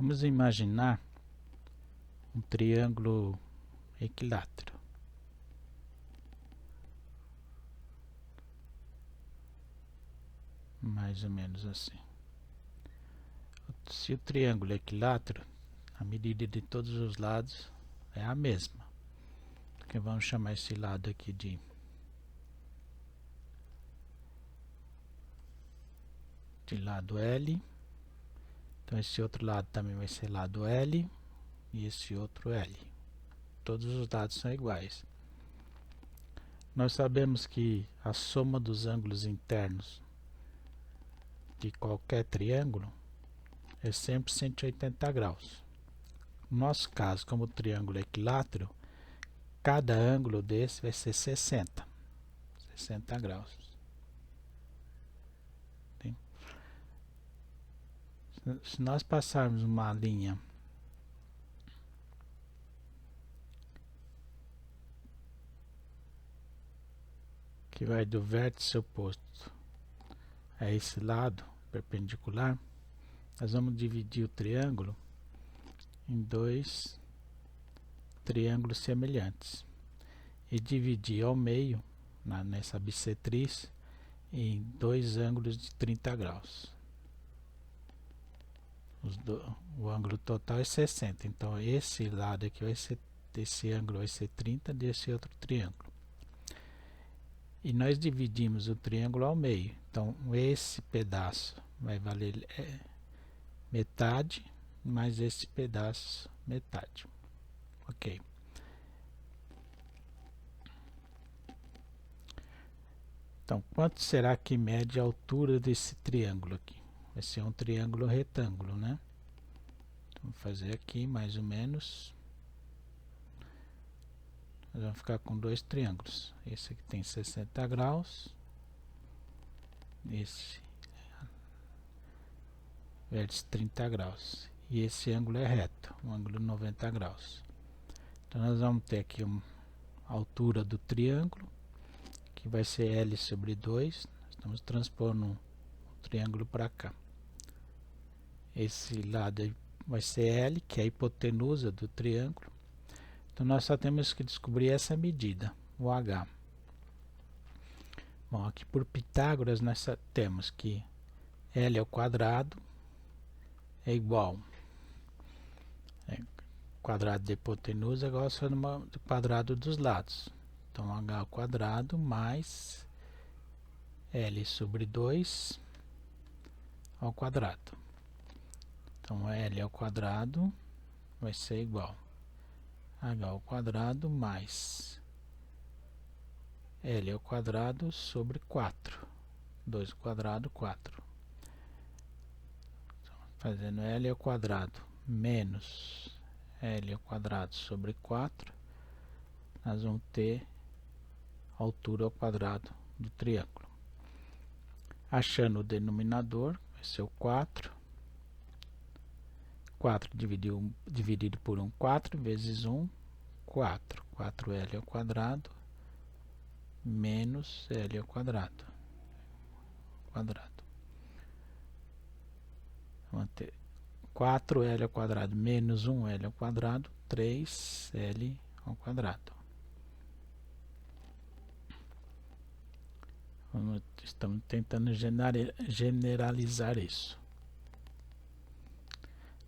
Vamos imaginar um triângulo equilátero. Mais ou menos assim. Se o triângulo é equilátero, a medida de todos os lados é a mesma. Então vamos chamar esse lado aqui de lado L. Então esse outro lado também vai ser lado L e esse outro L. Todos os lados são iguais. Nós sabemos que a soma dos ângulos internos de qualquer triângulo é sempre 180 graus. No nosso caso, como o triângulo é equilátero, cada ângulo desse vai ser 60 graus. Se nós passarmos uma linha que vai do vértice oposto a esse lado perpendicular, nós vamos dividir o triângulo em dois triângulos semelhantes e dividir ao meio, nessa bissetriz, em dois ângulos de 30 graus. O ângulo total é 60, então esse lado aqui vai ser, esse ângulo vai ser 30 desse outro triângulo. E nós dividimos o triângulo ao meio, então esse pedaço vai valer metade, mais esse pedaço metade. Ok. Então, quanto será que mede a altura desse triângulo aqui? Vai ser um triângulo retângulo, né? Então, vou fazer aqui mais ou menos. Nós vamos ficar com dois triângulos. Esse aqui tem 60 graus. Esse vértice 30 graus. E esse ângulo é reto, um ângulo 90 graus. Então, nós vamos ter aqui a altura do triângulo, que vai ser L sobre 2. Estamos transpondo o triângulo para cá. Esse lado vai ser L, que é a hipotenusa do triângulo. Então nós só temos que descobrir essa medida, o H. Bom, aqui por Pitágoras nós temos que L ao quadrado é igual quadrado de hipotenusa igual ao do quadrado dos lados. Então H ao quadrado mais L sobre 2 ao quadrado. Então L ao quadrado vai ser igual a H ao quadrado mais L ao quadrado sobre 4. 2 ao quadrado, 4. Então, fazendo L ao quadrado menos L ao quadrado sobre 4, nós vamos ter a altura ao quadrado do triângulo. Achando o denominador, vai ser o 4. 4 dividido por 1, 4 vezes 1, 4. 4L ao quadrado menos L ao quadrado. Vamos ter 4L ao quadrado menos 1L ao quadrado, 3L ao quadrado. Estamos tentando generalizar isso.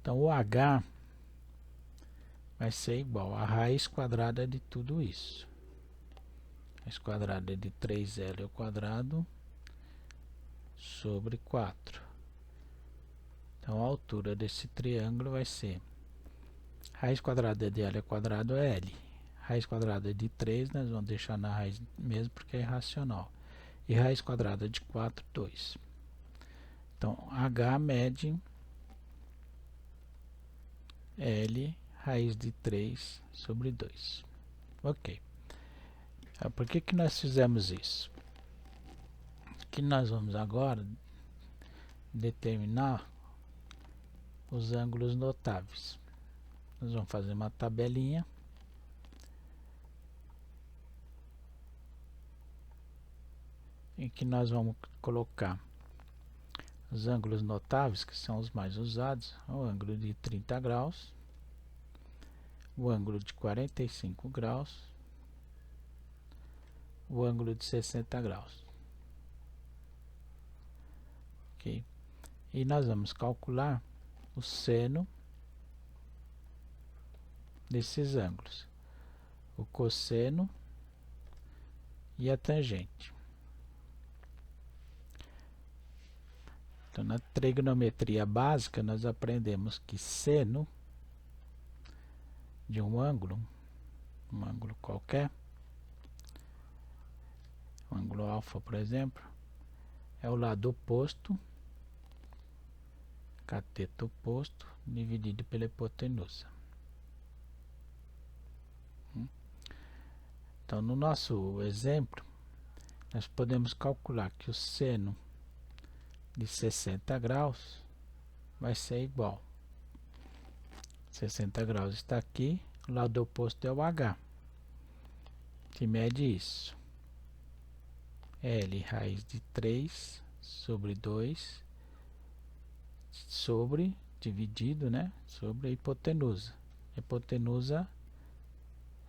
Então, o H vai ser igual a raiz quadrada de tudo isso. Raiz quadrada de 3L ao quadrado sobre 4. Então, a altura desse triângulo vai ser raiz quadrada de L ao quadrado é L. Raiz quadrada de 3, nós vamos deixar na raiz mesmo porque é irracional. E raiz quadrada de 4, 2. Então, H mede L raiz de 3 sobre 2. Ok. Por que nós fizemos isso? Que nós vamos agora determinar os ângulos notáveis. Nós vamos fazer uma tabelinha. Em que nós vamos colocar Os ângulos notáveis, que são os mais usados, o ângulo de 30 graus, o ângulo de 45 graus, o ângulo de 60 graus. Ok? E nós vamos calcular o seno desses ângulos, o cosseno e a tangente. Então, na trigonometria básica, nós aprendemos que seno de um ângulo qualquer, o ângulo alfa, por exemplo, é o lado oposto, cateto oposto, dividido pela hipotenusa. Então, no nosso exemplo, nós podemos calcular que o seno de 60 graus vai ser igual. 60 graus está aqui, o lado oposto é o H, que mede isso. L raiz de 3 sobre 2 sobre, dividido, né, sobre a hipotenusa. A hipotenusa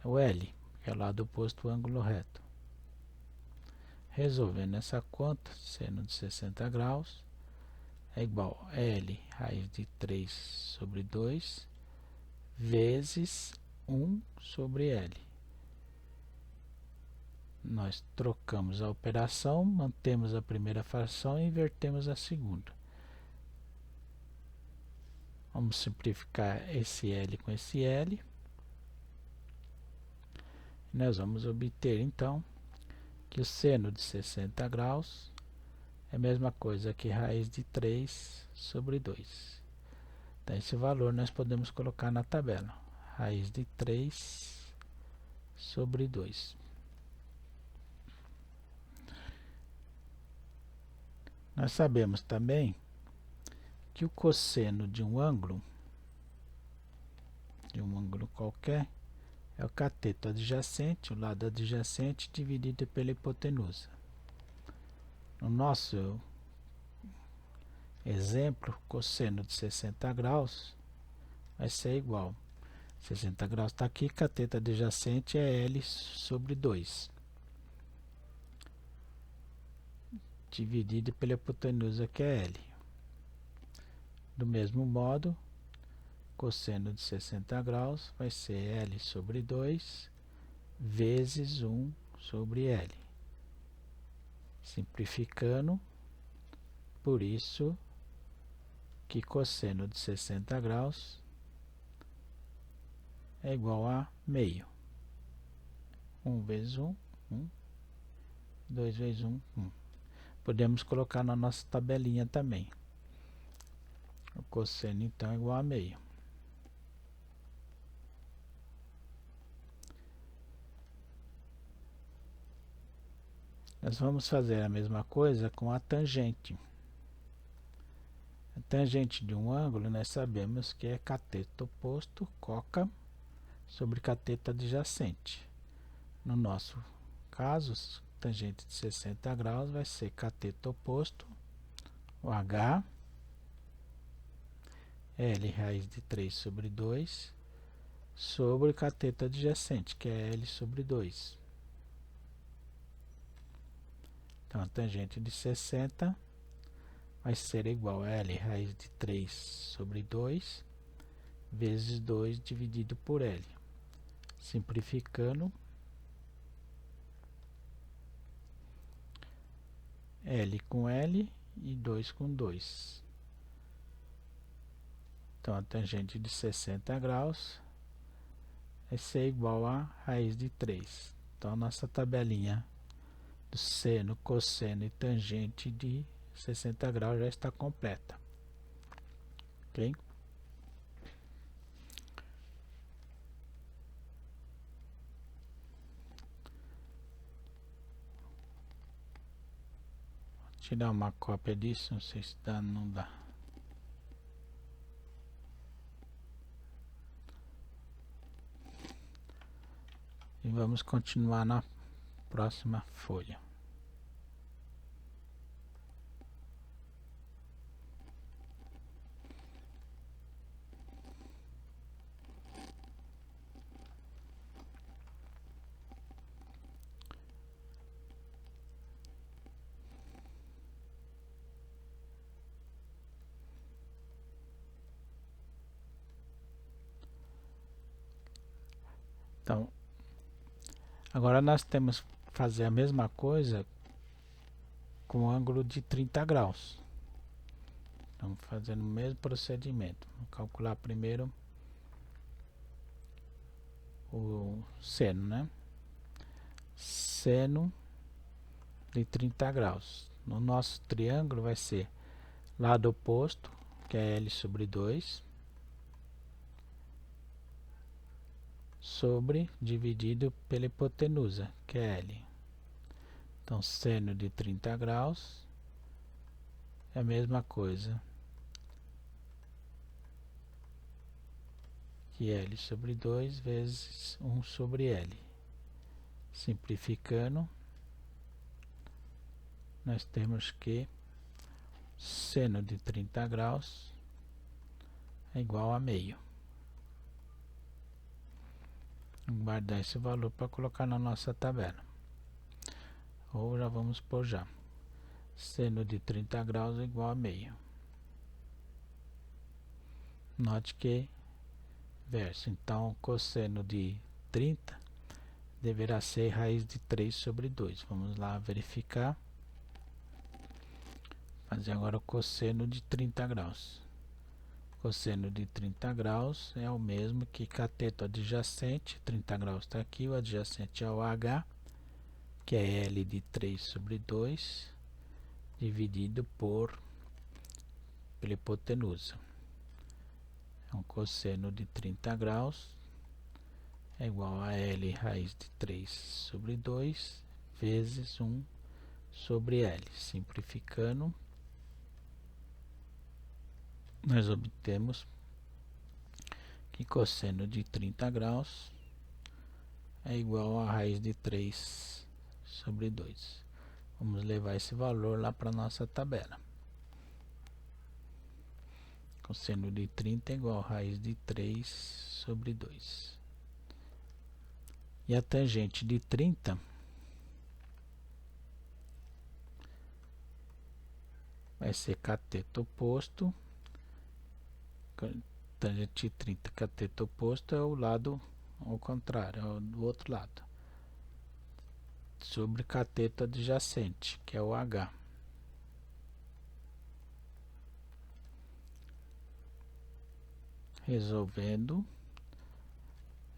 é o L, que é o lado oposto ao ângulo reto. Resolvendo essa conta, seno de 60 graus é igual a L raiz de 3 sobre 2 vezes 1 sobre L. Nós trocamos a operação, mantemos a primeira fração e invertemos a segunda. Vamos simplificar esse L com esse L. Nós vamos obter, então, que o seno de 60 graus é a mesma coisa que raiz de 3 sobre 2. Então, esse valor nós podemos colocar na tabela. Raiz de 3 sobre 2. Nós sabemos também que o cosseno de um ângulo qualquer, é o cateto adjacente, o lado adjacente dividido pela hipotenusa. No nosso exemplo, cosseno de 60 graus vai ser igual. 60 graus está aqui, cateto adjacente é L sobre 2. Dividido pela hipotenusa, que é L. Do mesmo modo, cosseno de 60 graus vai ser L sobre 2 vezes 1 sobre L. Simplificando, por isso que cosseno de 60 graus é igual a meio. 1 vezes 1, 1. 2 vezes 1, 1. Podemos colocar na nossa tabelinha também. O cosseno, então, é igual a meio. Nós vamos fazer a mesma coisa com a tangente. A tangente de um ângulo, nós sabemos que é cateto oposto, coca, sobre cateto adjacente. No nosso caso, tangente de 60 graus vai ser cateto oposto, o H, L raiz de 3 sobre 2, sobre cateto adjacente, que é L sobre 2. Então, a tangente de 60 vai ser igual a L raiz de 3 sobre 2, vezes 2 dividido por L. Simplificando, L com L e 2 com 2. Então, a tangente de 60 graus vai ser igual a raiz de 3. Então, a nossa tabelinha do seno, cosseno e tangente de 60 graus já está completa. Ok? Vou tirar uma cópia disso, não sei se dá, não dá. E vamos continuar na próxima folha. Então, agora nós temos que fazer a mesma coisa com ângulo de 30 graus. Estamos fazendo o mesmo procedimento. Vou calcular primeiro o seno, né? Seno de 30 graus. No nosso triângulo vai ser lado oposto, que é L sobre 2, sobre dividido pela hipotenusa, que é L. Então, seno de 30 graus é a mesma coisa que L sobre 2 vezes 1 sobre L. Simplificando, nós temos que seno de 30 graus é igual a meio. Vamos guardar esse valor para colocar na nossa tabela. Ou já vamos pôr já. Seno de 30 graus é igual a meio. Note que verso. Então, cosseno de 30 deverá ser raiz de 3 sobre 2. Vamos lá verificar. Fazer agora o cosseno de 30 graus. Cosseno de 30 graus é o mesmo que cateto adjacente. 30 graus está aqui, o adjacente é o H, que é L de 3 sobre 2, dividido pela hipotenusa. Então, cosseno de 30 graus é igual a L raiz de 3 sobre 2 vezes 1 sobre L. Simplificando, nós obtemos que cosseno de 30 graus é igual a raiz de 3 sobre 2. Vamos levar esse valor lá para a nossa tabela. Cosseno de 30 é igual a raiz de 3 sobre 2. E a tangente de 30 vai ser cateto oposto. Tangente de 30, cateto oposto é o lado ao contrário, é o do outro lado. Sobre cateto adjacente, que é o H. Resolvendo,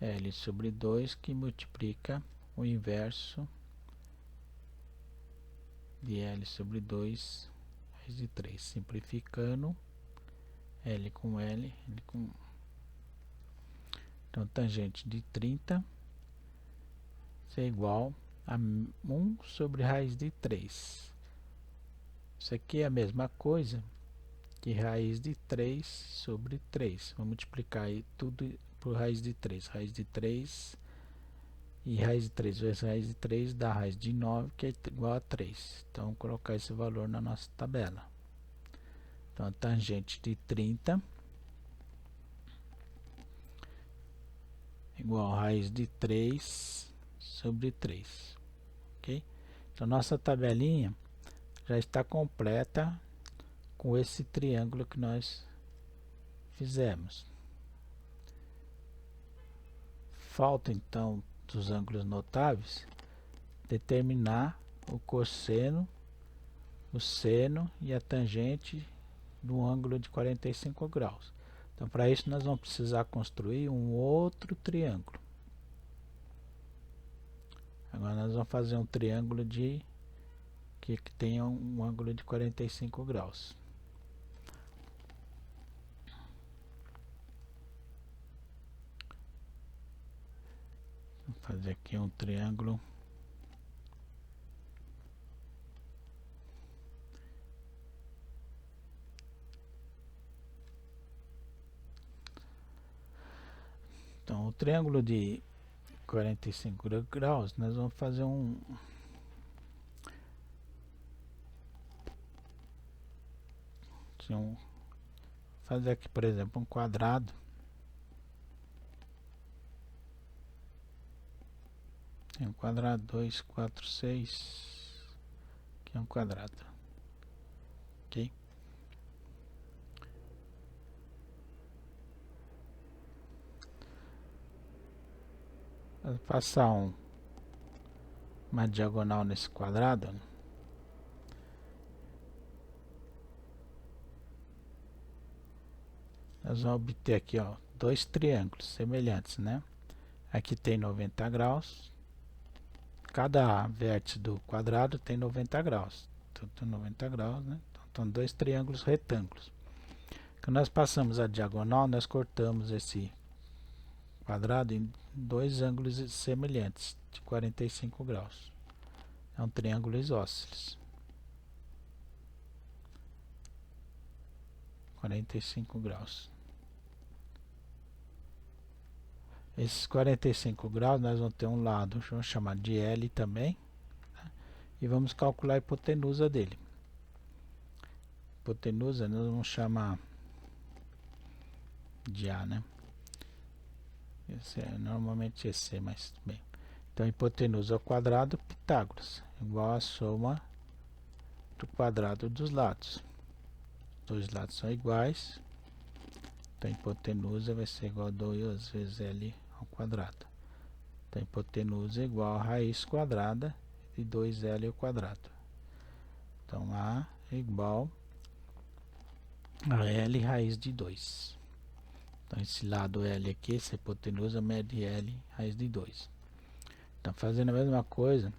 L sobre 2 que multiplica o inverso de L sobre 2 raiz de 3. Simplificando, L com L, L com 1. Então, tangente de 30 é igual a 1 sobre raiz de 3. Isso aqui é a mesma coisa que raiz de 3 sobre 3. Vou multiplicar aí tudo por raiz de 3. Raiz de 3 e raiz de 3 vezes raiz de 3 dá raiz de 9, que é igual a 3. Então, vou colocar esse valor na nossa tabela. Então, a tangente de 30 igual a raiz de 3 sobre 3. Ok? Então, nossa tabelinha já está completa com esse triângulo que nós fizemos. Falta, então, dos ângulos notáveis, determinar o cosseno, o seno e a tangente do ângulo de 45 graus. Então, para isso, nós vamos precisar construir um outro triângulo. Agora, nós vamos fazer um triângulo que tenha um ângulo de 45 graus. Vou fazer aqui um triângulo. Então, o triângulo de 45 graus, nós vamos fazer fazer aqui, por exemplo, um quadrado. Tem um quadrado, 2, 4, 6, que é um quadrado, ok? Vou passar uma diagonal nesse quadrado, né? Nós vamos obter aqui, ó, dois triângulos semelhantes, né? Aqui tem 90 graus. Cada vértice do quadrado tem 90 graus. Então, 90 graus, né? Então, são dois triângulos retângulos. Quando nós passamos a diagonal, nós cortamos esse quadrado em dois ângulos semelhantes, de 45 graus. É um triângulo isósceles. 45 graus. Esses 45 graus nós vamos ter um lado, vamos chamar de L também, né? E vamos calcular a hipotenusa dele. Hipotenusa nós vamos chamar de A, né? Normalmente esse C, mas bem. Então, hipotenusa ao quadrado, Pitágoras, igual a soma do quadrado dos lados. Os dois lados são iguais. Então, hipotenusa vai ser igual a 2 vezes L ao quadrado. Então, hipotenusa é igual a raiz quadrada de 2L ao quadrado. Então, A é igual a L raiz de 2. Então, esse lado L aqui, essa hipotenusa mede L raiz de 2. Então, fazendo a mesma coisa,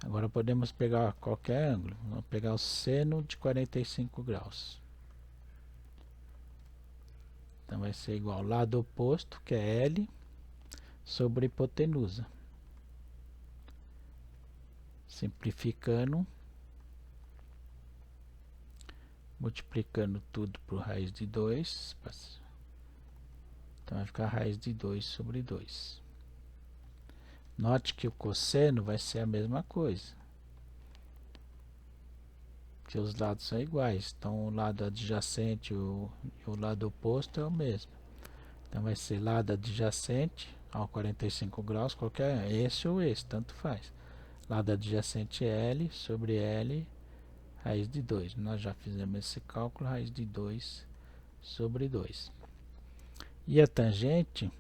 agora podemos pegar qualquer ângulo. Vamos pegar o seno de 45 graus. Então, vai ser igual ao lado oposto, que é L, sobre hipotenusa. Simplificando, multiplicando tudo por raiz de 2. Então, vai ficar raiz de 2 sobre 2. Note que o cosseno vai ser a mesma coisa, que os lados são iguais. Então, o lado adjacente e o lado oposto é o mesmo. Então, vai ser lado adjacente ao 45 graus, qualquer esse ou esse, tanto faz. Lado adjacente é L sobre L raiz de 2. Nós já fizemos esse cálculo, raiz de 2 sobre 2. E a tangente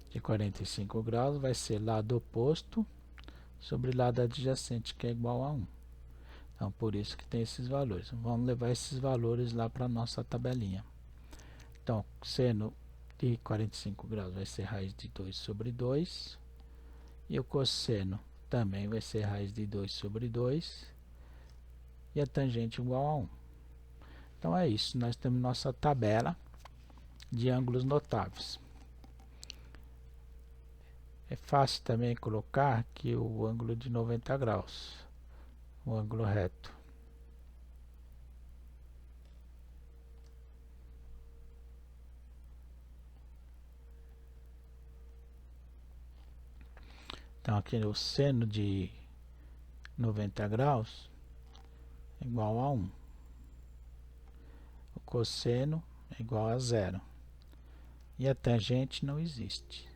de 45 graus vai ser lado oposto sobre lado adjacente, que é igual a 1. Então, por isso que tem esses valores. Vamos levar esses valores lá para a nossa tabelinha. Então, seno de 45 graus vai ser raiz de 2 sobre 2. E o cosseno também vai ser raiz de 2 sobre 2. E a tangente igual a 1. Então, é isso. Nós temos nossa tabela de ângulos notáveis. É fácil também colocar aqui o ângulo de 90 graus, o ângulo reto. Então, aqui o seno de 90 graus é igual a 1. O cosseno é igual a 0. E a tangente não existe.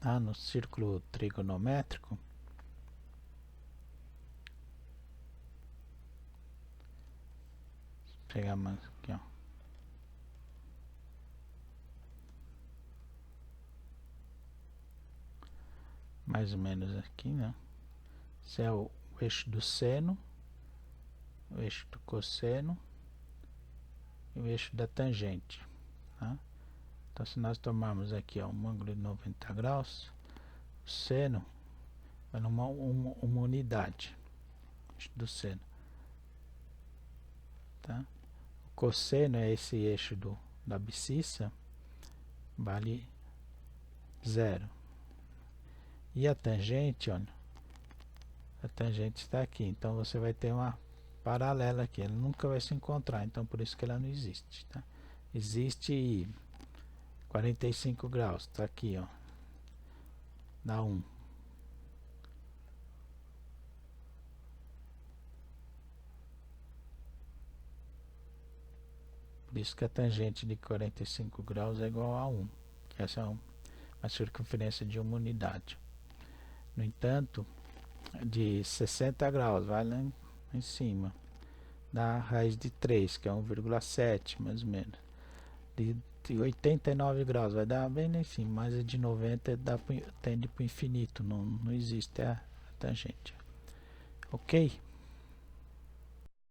Tá? No círculo trigonométrico, vou pegar mais aqui, ó. Mais ou menos aqui, né? Esse é o eixo do seno, o eixo do cosseno e o eixo da tangente, tá? Então, se nós tomarmos aqui, ó, um ângulo de 90 graus, o seno vai numa uma unidade do seno, tá? O cosseno é esse eixo da abscissa, vale 0. E a tangente, olha, a tangente está aqui, então você vai ter uma paralela aqui, ela nunca vai se encontrar, então por isso que ela não existe, tá? Existe 45 graus, está aqui, ó, dá 1. Por isso que a tangente de 45 graus é igual a 1, que essa é uma circunferência de uma unidade. No entanto, de 60 graus, vai lá em cima, da raiz de 3, que é 1,7 mais ou menos. De 89 graus vai dar bem lá em cima, mas a de 90 tende para o infinito, não existe a tangente. Ok?